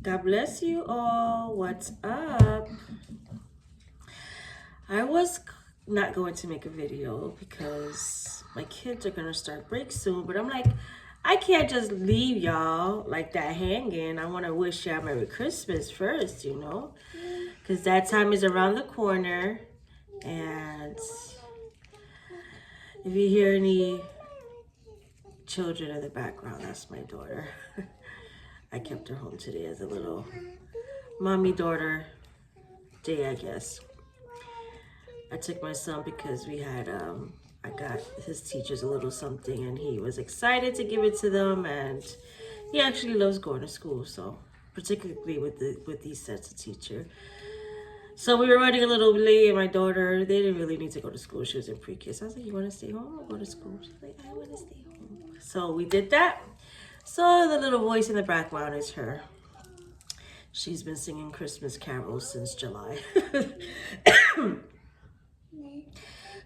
God bless you all. What's up? I was not going to make a video because my kids are going to start break soon, but I'm like, I can't just leave y'all like that hanging. I want to wish y'all Merry Christmas first, because that time is around the corner. And if you hear any children in the background, that's my daughter. I kept her home today as a little mommy daughter day, I guess. I took my son because I got his teachers a little something and he was excited to give it to them, and he actually loves going to school, so particularly with these sets of teacher. So we were running a little late, and my daughter, they didn't really need to go to school. She was in pre-K. So I was like, you want to stay home or go to school? She's like, I want to stay home. So we did that. So the little voice in the background is her. She's been singing Christmas carols since July.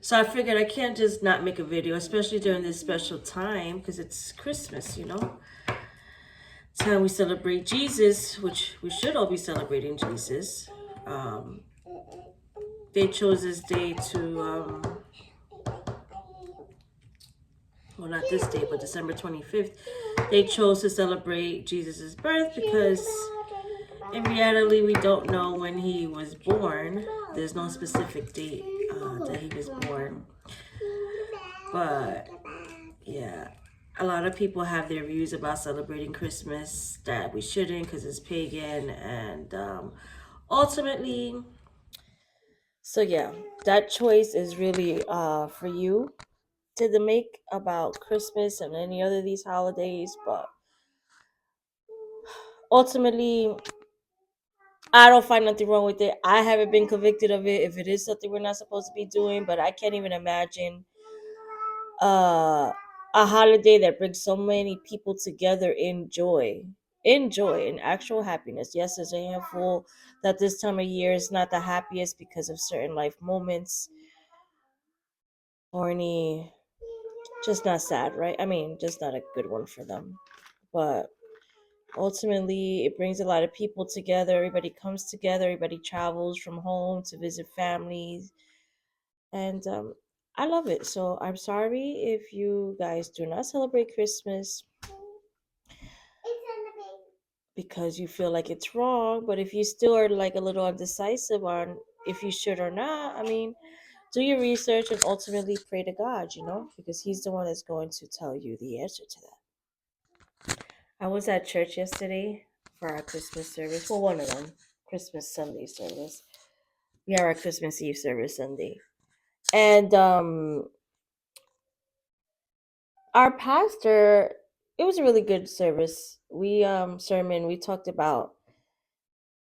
So I figured I can't just not make a video, especially during this special time, because it's Christmas. Time we celebrate Jesus, which we should all be celebrating Jesus. Um, they chose this day to, well, not this day, but December 25th. They chose to celebrate Jesus' birth because in reality, we don't know when he was born. There's no specific date that he was born. But yeah, a lot of people have their views about celebrating Christmas that we shouldn't because it's pagan, and ultimately, so yeah, that choice is really for you to make about Christmas and any other of these holidays. But ultimately, I don't find nothing wrong with it. I haven't been convicted of it if it is something we're not supposed to be doing, but I can't even imagine uh a holiday that brings so many people together in joy in actual happiness. Yes, there's a handful that this time of year is not the happiest because of certain life moments or any, just not sad, right? I mean, just not a good one for them. But ultimately, it brings a lot of people together. Everybody comes together, everybody travels from home to visit families, and I love it. So I'm sorry if you guys do not celebrate Christmas because you feel like it's wrong. But if you still are like a little undecisive on if you should or not, I mean, do your research and ultimately pray to God, because He's the one that's going to tell you the answer to that. I was at church yesterday for our Christmas service. Well, one of them, Christmas Sunday service. We have our Christmas Eve service Sunday. And our pastor, it was a really good service. We talked about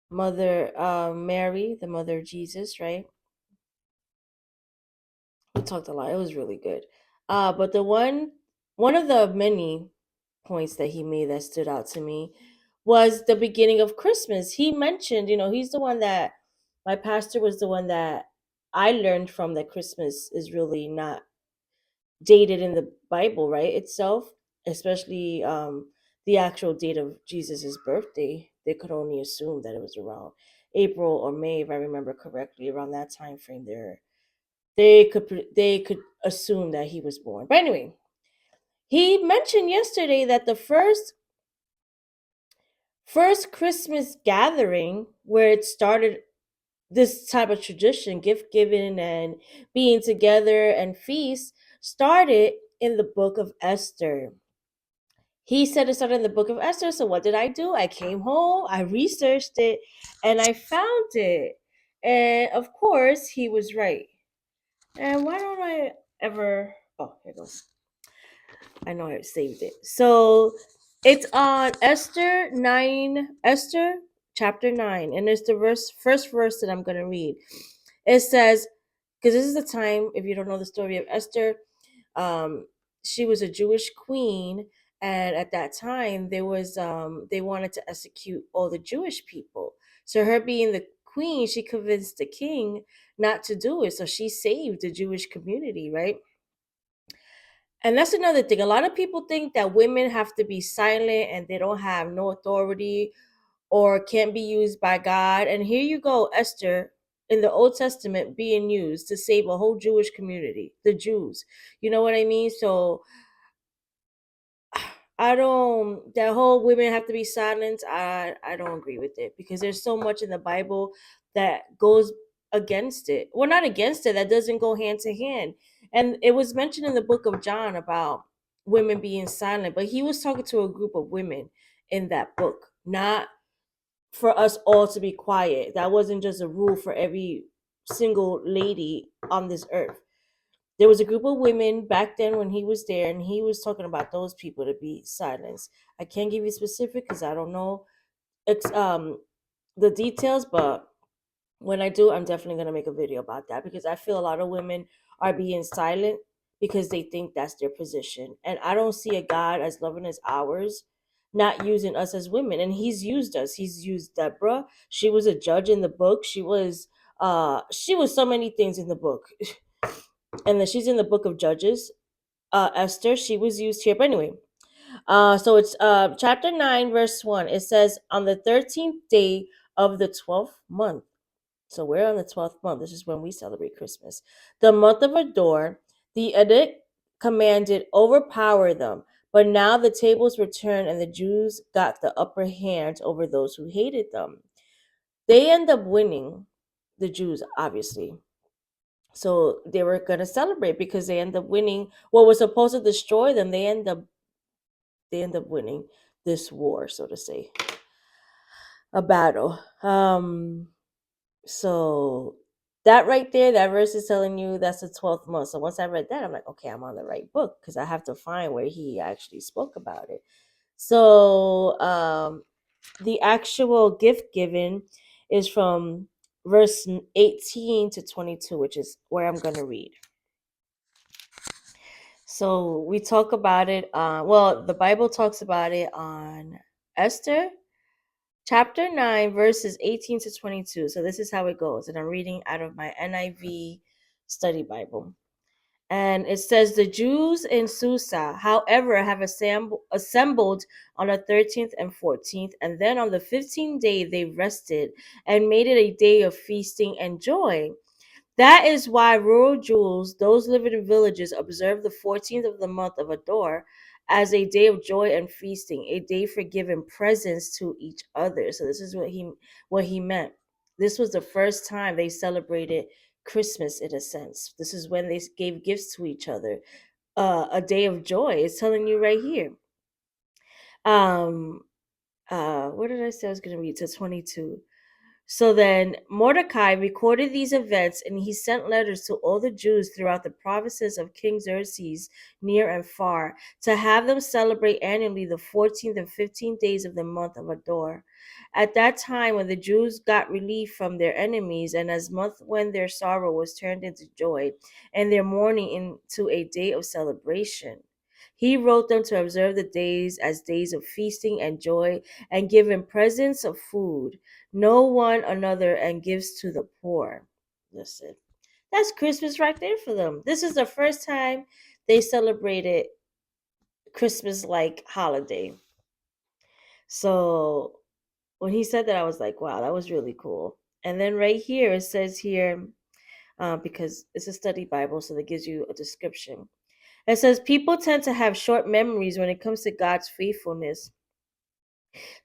Mother Mary, the mother of Jesus, right? We talked a lot. It was really good. But one of the many points that he made that stood out to me was the beginning of Christmas. He mentioned, he's the one that my pastor was the one that I learned from, that Christmas is really not dated in the Bible, right? Itself, especially the actual date of Jesus's birthday. They could only assume that it was around April or May, if I remember correctly, around that time frame there. They could assume that he was born. But anyway, he mentioned yesterday that the first Christmas gathering where it started, this type of tradition, gift giving and being together and feast, started in the book of Esther. He said it started in the book of Esther. So what did I do? I came home, I researched it, and I found it. And of course, he was right. And why don't I ever? Oh, here goes. I know I saved it. So it's on Esther chapter 9, and it's the first verse that I'm gonna read. It says, because this is the time, if you don't know the story of Esther, um, she was a Jewish queen, and at that time they wanted to execute all the Jewish people. So her being the queen, she convinced the king not to do it. So she saved the Jewish community, right? And that's another thing. A lot of people think that women have to be silent and they don't have no authority or can't be used by God. And here you go, Esther in the Old Testament being used to save a whole Jewish community, the Jews. You know what I mean? So I don't, that whole women have to be silent. I don't agree with it because there's so much in the Bible that goes against it. Well, not against it, that doesn't go hand to hand. And it was mentioned in the book of John about women being silent, but he was talking to a group of women in that book, not for us all to be quiet. That wasn't just a rule for every single lady on this earth. There was a group of women back then when he was there, and he was talking about those people to be silenced. I can't give you specific because I don't know it's the details, but when I do, I'm definitely gonna make a video about that because I feel a lot of women are being silent because they think that's their position. And I don't see a God as loving as ours not using us as women. And he's used us. He's used Deborah. She was a judge in the book. She was so many things in the book. And then she's in the book of Judges. Esther, she was used here. But anyway, so it's chapter 9, verse 1. It says, on the 13th day of the 12th month. So we're on the 12th month. This is when we celebrate Christmas. The month of Adar, the edict commanded overpower them. But now the tables were turned and the Jews got the upper hand over those who hated them. They end up winning, the Jews, obviously. So they were going to celebrate because they end up winning what was supposed to destroy them. They end up winning this war, so to say, a battle. So that right there, that verse is telling you that's the 12th month. So once I read that, I'm like, okay, I'm on the right book because I have to find where he actually spoke about it. So the actual gift given is from verse 18 to 22, which is where I'm going to read. So we talk about it. Well, the Bible talks about it on Esther chapter 9, verses 18 to 22. So this is how it goes. And I'm reading out of my NIV study Bible. And it says, the Jews in Susa, however, have assembled on the 13th and 14th. And then on the 15th day, they rested and made it a day of feasting and joy. That is why rural Jews, those living in villages, observe the 14th of the month of Adar as a day of joy and feasting, a day for giving presents to each other. So this is what he meant. This was the first time they celebrated Christmas in a sense. This is when they gave gifts to each other. A day of joy. It's telling you right here. Um what did I say I was gonna read to 22? So then Mordecai recorded these events and he sent letters to all the Jews throughout the provinces of King Xerxes, near and far, to have them celebrate annually the 14th and 15th days of the month of Adar. At that time, when the Jews got relief from their enemies, and as month when their sorrow was turned into joy, and their mourning into a day of celebration. He wrote them to observe the days as days of feasting and joy, and give him presents of food know one another and gives to the poor. Listen, that's Christmas right there for them. This is the first time they celebrated Christmas like holiday. So when he said that, I was like, wow, that was really cool. And then right here, it says here, because it's a study Bible, so that gives you a description. It says, people tend to have short memories when it comes to God's faithfulness.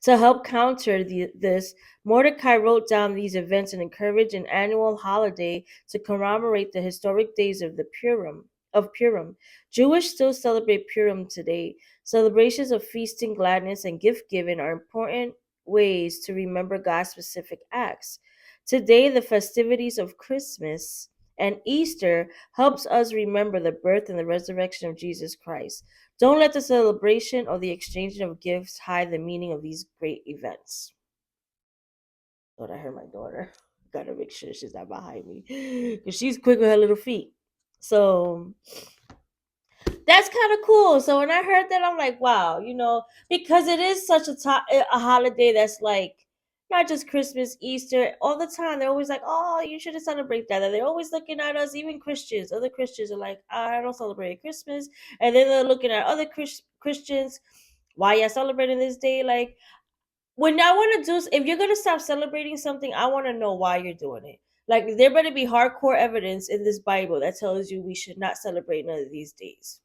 To help counter this, Mordecai wrote down these events and encouraged an annual holiday to commemorate the historic days of the Purim. Jewish still celebrate Purim today. Celebrations of feasting, gladness, and gift giving are important ways to remember God's specific acts. Today, the festivities of Christmas and Easter helps us remember the birth and the resurrection of Jesus Christ. Don't let the celebration or the exchanging of gifts hide the meaning of these great events. Thought I heard my daughter. Gotta make sure she's not behind me because she's quick with her little feet. So that's kind of cool. So when I heard that, I'm like, wow, because it is such a holiday that's like not just Christmas, Easter, all the time. They're always like, oh, you shouldn't celebrate that. And they're always looking at us, even Christians. Other Christians are like, I don't celebrate Christmas. And then they're looking at other Christians, why y'all celebrating this day? Like, when I want to do, if you're gonna stop celebrating something, I want to know why you're doing it. Like there better be hardcore evidence in this Bible that tells you we should not celebrate none of these days.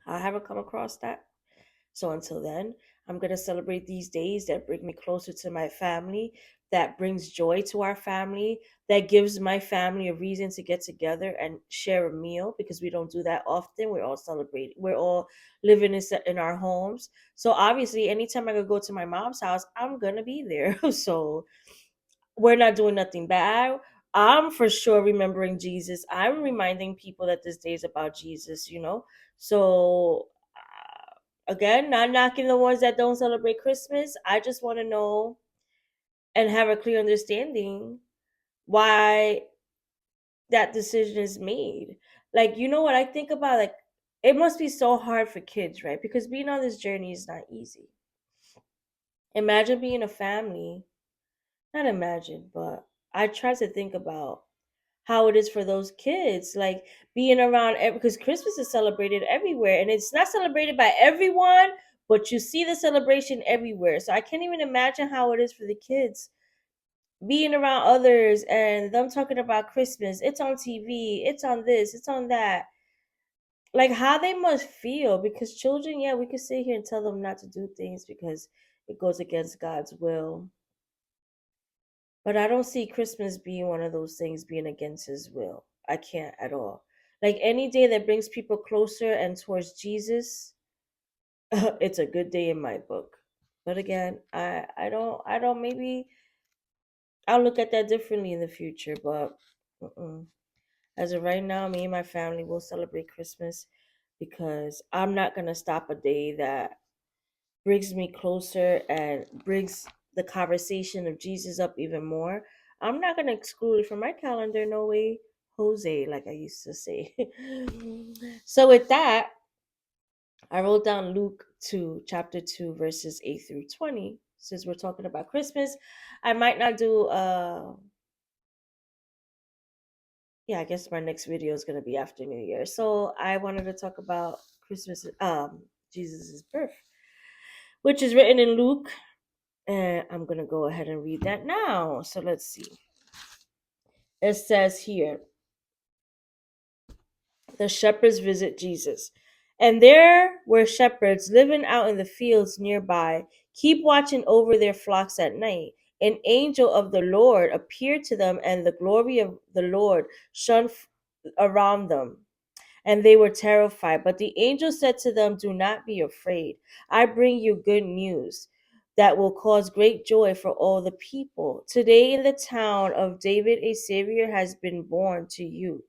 I haven't come across that. So until then, I'm going to celebrate these days that bring me closer to my family, that brings joy to our family, that gives my family a reason to get together and share a meal because we don't do that often. We're all celebrating. We're all living in our homes. So obviously, anytime I could go to my mom's house, I'm going to be there. So we're not doing nothing bad. I'm for sure remembering Jesus. I'm reminding people that this day is about Jesus. So again, not knocking the ones that don't celebrate Christmas. I just want to know and have a clear understanding why that decision is made. Like, you know what I think about? Like, it must be so hard for kids, right? Because being on this journey is not easy. Imagine being a family. Not imagine, but I try to think about how it is for those kids, like being around because Christmas is celebrated everywhere and it's not celebrated by everyone, but you see the celebration everywhere. So I can't even imagine how it is for the kids being around others and them talking about Christmas. It's on TV, it's on this, it's on that. Like how they must feel, because children, yeah, we could sit here and tell them not to do things because it goes against God's will. But I don't see Christmas being one of those things being against his will. I can't at all. Like any day that brings people closer and towards Jesus, it's a good day in my book. But again, I don't maybe I'll look at that differently in the future, but mm-mm. As of right now, me and my family will celebrate Christmas because I'm not going to stop a day that brings me closer and brings the conversation of Jesus up even more. I'm not going to exclude it from my calendar. No way, Jose, like I used to say. So, with that, I wrote down Luke 2, chapter 2, verses 8 through 20. Since we're talking about Christmas, I might not do, yeah, I guess my next video is going to be after New Year. So, I wanted to talk about Christmas, Jesus' birth, which is written in Luke. And I'm going to go ahead and read that now. So let's see. It says here, the shepherds visit Jesus. And there were shepherds living out in the fields nearby, keep watching over their flocks at night. An angel of the Lord appeared to them, and the glory of the Lord shone around them, and they were terrified. But the angel said to them, "Do not be afraid. I bring you good news that will cause great joy for all the people. Today in the town of David, a Savior has been born to you.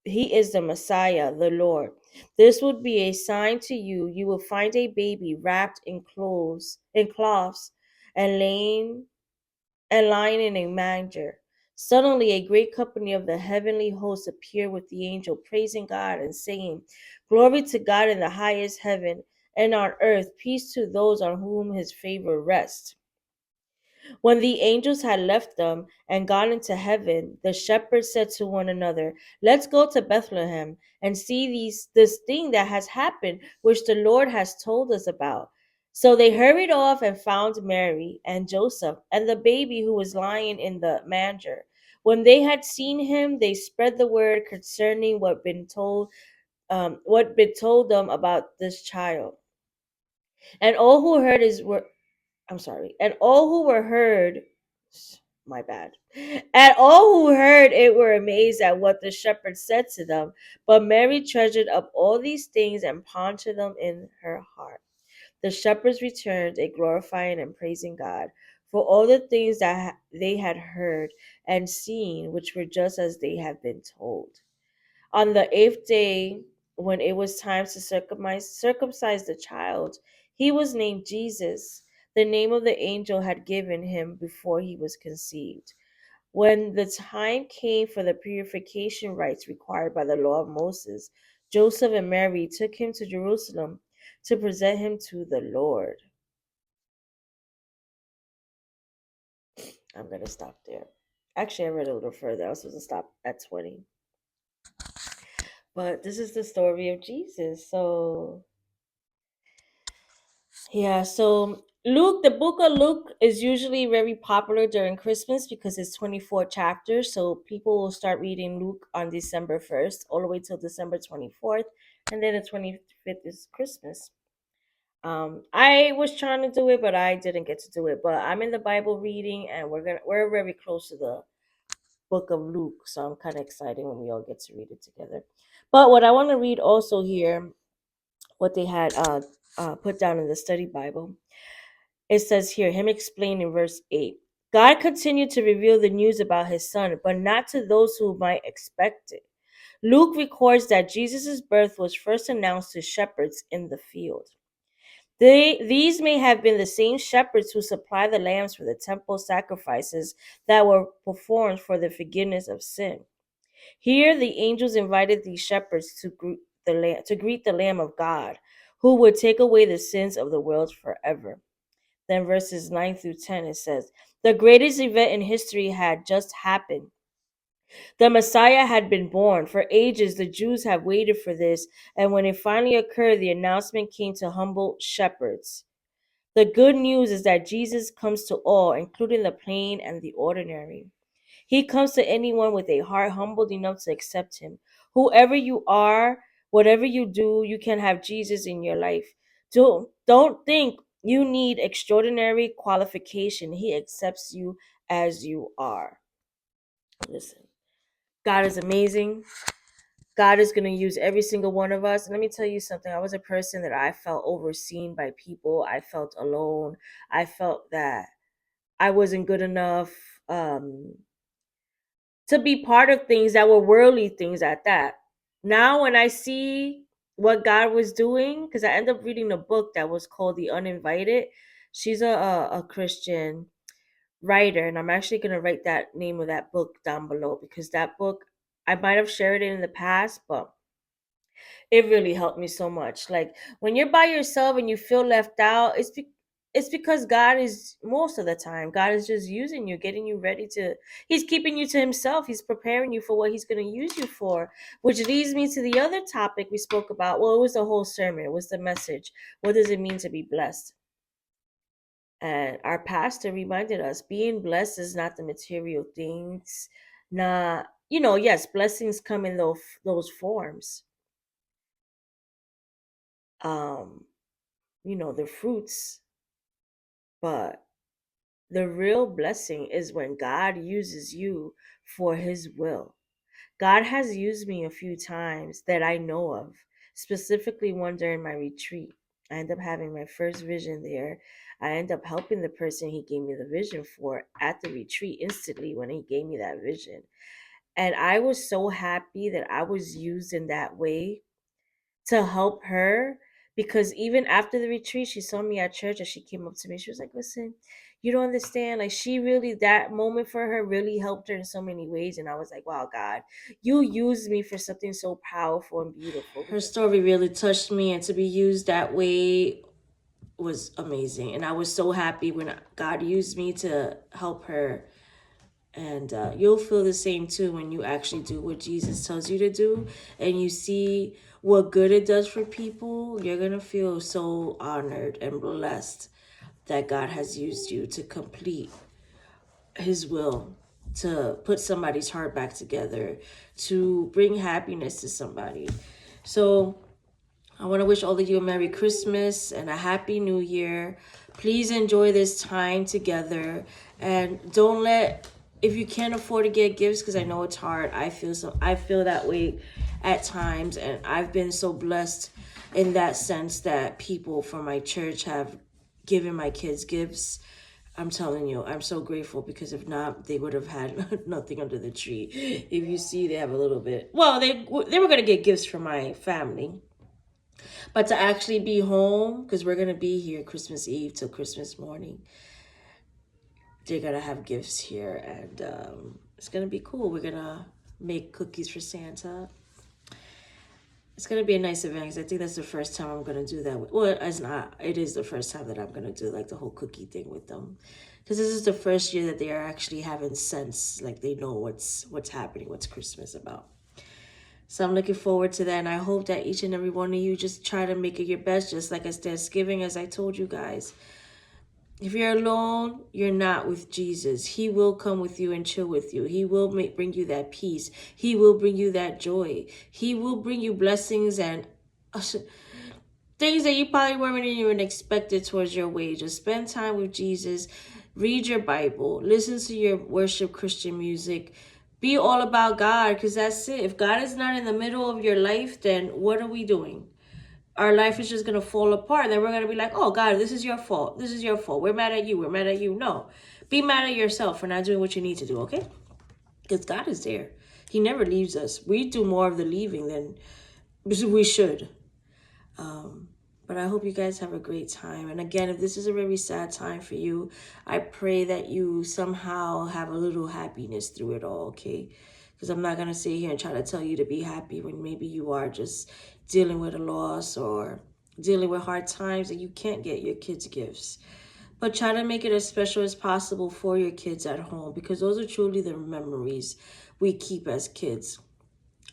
He is the Messiah, the Lord. This would be a sign to you. You will find a baby wrapped in cloths, and lying in a manger." Suddenly, a great company of the heavenly hosts appeared with the angel, praising God and saying, "Glory to God in the highest heaven, and on earth peace to those on whom his favor rests." When the angels had left them and gone into heaven, the shepherds said to one another, "Let's go to Bethlehem and see this thing that has happened, which the Lord has told us about." So they hurried off and found Mary and Joseph and the baby who was lying in the manger. When they had seen him, they spread the word concerning what been told them about this child. And all who heard his word I'm sorry. And all who were heard, my bad. And all who heard it were amazed at what the shepherds said to them. But Mary treasured up all these things and pondered them in her heart. The shepherds returned, a glorifying and praising God for all the things that they had heard and seen, which were just as they had been told. On the eighth day, when it was time to circumcise the child, he was named Jesus, the name of the angel had given him before he was conceived. When the time came for the purification rites required by the law of Moses, Joseph and Mary took him to Jerusalem to present him to the Lord. I'm going to stop there. Actually, I read a little further. I was supposed to stop at 20. But this is the story of Jesus. So, yeah, so Luke, the book of Luke is usually very popular during Christmas because it's 24 chapters. So people will start reading Luke on December 1st, all the way till December 24th. And then the 25th is Christmas. I was trying to do it, but I didn't get to do it. But I'm in the Bible reading, and we're very close to the book of Luke, so I'm kind of excited when we all get to read it together. But what I want to read also here, what they had put down in the study Bible, it says here, him explained in verse 8. God continued to reveal the news about his son, but not to those who might expect it. Luke records that Jesus' birth was first announced to shepherds in the field. These may have been the same shepherds who supplied the lambs for the temple sacrifices that were performed for the forgiveness of sin. Here, the angels invited these shepherds to greet the Lamb of God, who would take away the sins of the world forever. Then, verses 9 through 10, it says, the greatest event in history had just happened. The Messiah had been born. For ages, the Jews have waited for this, and when it finally occurred, the announcement came to humble shepherds. The good news is that Jesus comes to all, including the plain and the ordinary. He comes to anyone with a heart humbled enough to accept him. Whoever you are, whatever you do, you can have Jesus in your life. Don't think you need extraordinary qualification. He accepts you as you are. Listen, God is amazing. God is going to use every single one of us. And let me tell you something. I was a person that I felt overseen by people. I felt alone. I felt that I wasn't good enough. To be part of things that were worldly things at that. Now, when I see what God was doing, because I ended up reading a book that was called The Uninvited. She's a Christian writer, and I'm actually going to write that name of that book down below because that book, I might have shared it in the past, but it really helped me so much. Like when you're by yourself and you feel left out, it's because God is, most of the time God is just using you, getting you ready to, he's keeping you to himself. He's preparing you for what he's going to use you for, which leads me to the other topic we spoke about. Well, it was the whole sermon. It was the message. What does it mean to be blessed? And our pastor reminded us being blessed is not the material things, not, yes, blessings come in those forms. um the fruits, but the real blessing is when God uses you for his will. God has used me a few times that I know of, specifically one during my retreat. I end up having my first vision there. I end up helping the person he gave me the vision for at the retreat instantly when he gave me that vision. And I was so happy that I was used in that way to help her, because even after the retreat she saw me at church and she came up to me, she was like, listen, you don't understand, like she really, that moment for her really helped her in so many ways. And I was like, wow, God, you used me for something so powerful and beautiful. Her story really touched me, and to be used that way was amazing. And I was so happy when God used me to help her. And you'll feel the same too when you actually do what Jesus tells you to do and you see what good it does for people. You're going to feel so honored and blessed that God has used you to complete his will, to put somebody's heart back together, to bring happiness to somebody. So I want to wish all of you a Merry Christmas and a Happy New Year. Please enjoy this time together, and don't let, if you can't afford to get gifts, because I know it's hard. I feel that way at times, and I've been so blessed in that sense that people from my church have given my kids gifts. I'm telling you, I'm so grateful, because if not, they would have had nothing under the tree. If you see, they have a little bit. Well, they were gonna get gifts from my family, but to actually be home, because we're going to be here Christmas Eve till Christmas morning, they're going to have gifts here. And it's going to be cool. We're going to make cookies for Santa. It's going to be a nice event, because I think that's the first time I'm going to do that. Well, it's not. It is the first time that I'm going to do like the whole cookie thing with them. Because this is the first year that they are actually having sense. Like they know what's happening, what's Christmas about. So I'm looking forward to that, and I hope that each and every one of you just try to make it your best, just like as Thanksgiving, as I told you guys. If you're alone, you're not with Jesus. He will come with you and chill with you. He will bring you that peace. He will bring you that joy. He will bring you blessings and things that you probably weren't even expected towards your way. Just spend time with Jesus. Read your Bible. Listen to your worship Christian music. Be all about God, because that's it. If God is not in the middle of your life, then what are we doing? Our life is just going to fall apart. Then we're going to be like, oh, God, this is your fault. This is your fault. We're mad at you. We're mad at you. No. Be mad at yourself for not doing what you need to do, okay? Because God is there. He never leaves us. We do more of the leaving than we should. But I hope you guys have a great time. And again, if this is a very sad time for you, I pray that you somehow have a little happiness through it all, okay? Because I'm not going to sit here and try to tell you to be happy when maybe you are just dealing with a loss or dealing with hard times and you can't get your kids gifts. But try to make it as special as possible for your kids at home, because those are truly the memories we keep as kids.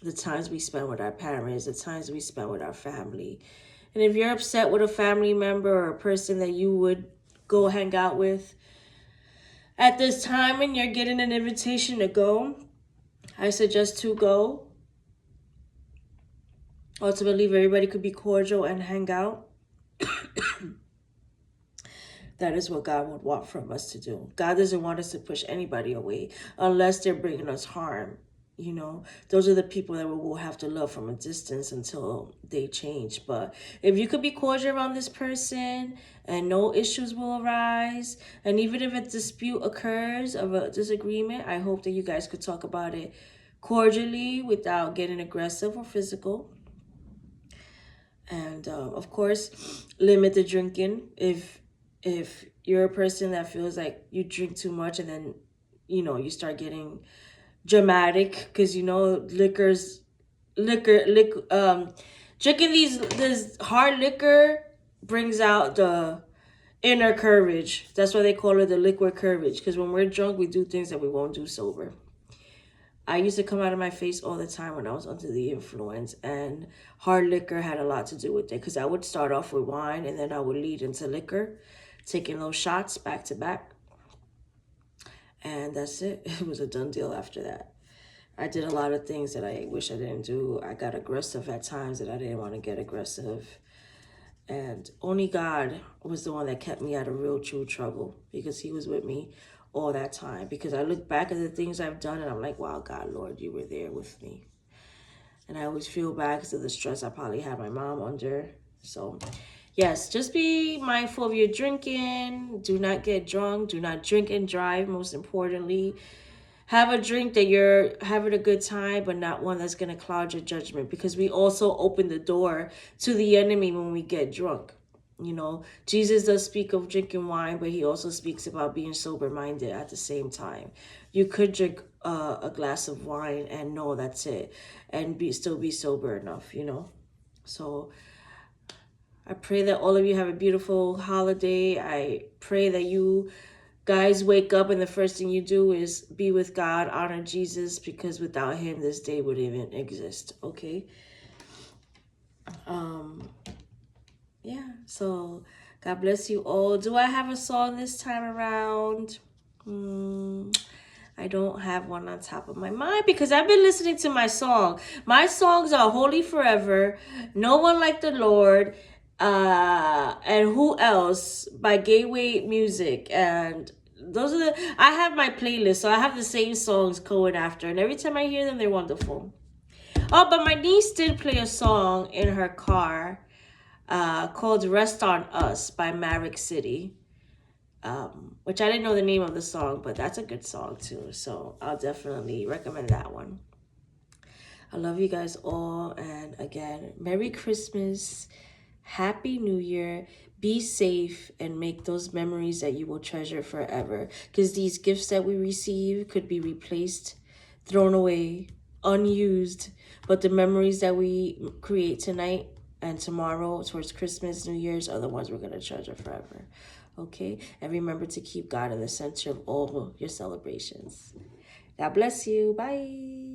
The times we spend with our parents, the times we spend with our family. And if you're upset with a family member or a person that you would go hang out with at this time and you're getting an invitation to go, I suggest to go. Ultimately, if everybody could be cordial and hang out, that is what God would want from us to do. God doesn't want us to push anybody away unless they're bringing us harm. You know, those are the people that we will have to love from a distance until they change. But if you could be cordial around this person and no issues will arise, and even if a dispute occurs of a disagreement, I hope that you guys could talk about it cordially without getting aggressive or physical. And of course, limit the drinking. If you're a person that feels like you drink too much and then, you start getting dramatic, because liquor drinking this hard liquor brings out the inner courage. That's why they call it the liquid courage, because when we're drunk we do things that we won't do sober. I used to come out of my face all the time when I was under the influence, and hard liquor had a lot to do with it, because I would start off with wine and then I would lead into liquor, taking those shots back to back, and that's it. It was a done deal after that. I did a lot of things that I wish I didn't do. I got aggressive at times that I didn't want to get aggressive. And only God was the one that kept me out of real true trouble, because he was with me all that time. Because I look back at the things I've done and I'm like, wow, God, Lord, you were there with me. And I always feel bad because of the stress I probably had my mom under. So yes, just be mindful of your drinking. Do not get drunk. Do not drink and drive, most importantly. Have a drink that you're having a good time, but not one that's going to cloud your judgment, because we also open the door to the enemy when we get drunk. Jesus does speak of drinking wine, but he also speaks about being sober-minded at the same time. You could drink a glass of wine and know that's it, and still be sober enough, So I pray that all of you have a beautiful holiday. I pray that you guys wake up and the first thing you do is be with God, honor Jesus, because without him this day wouldn't even exist. Okay. Yeah, so God bless you all. Do I have a song this time around? I don't have one on top of my mind, because I've been listening to my song. My songs are Holy Forever, No One Like the Lord, and Who Else by Gateway Music. And those are I have my playlist, so I have the same songs going after, and every time I hear them, they're wonderful. Oh, but my niece did play a song in her car called Rest on Us by Maverick City, which I didn't know the name of the song, but that's a good song too. So I'll definitely recommend that one. I love you guys all. And again, Merry Christmas, Happy New Year. Be safe and make those memories that you will treasure forever. Because these gifts that we receive could be replaced, thrown away, unused. But the memories that we create tonight and tomorrow towards Christmas, New Year's are the ones we're going to treasure forever. Okay? And remember to keep God in the center of all your celebrations. God bless you. Bye.